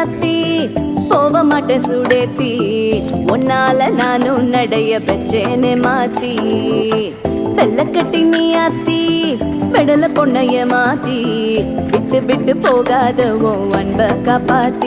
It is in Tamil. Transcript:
ஆத்தி போக மாட்டேன் சுடேத்தி உன்னால நானும் நடைய பெற்றேனே மாத்தி வெள்ள கட்டி நீ ஆத்தி பெடல பொண்ணைய மாத்தி விட்டு விட்டு போகாத உன் அன்ப காப்பாத்தி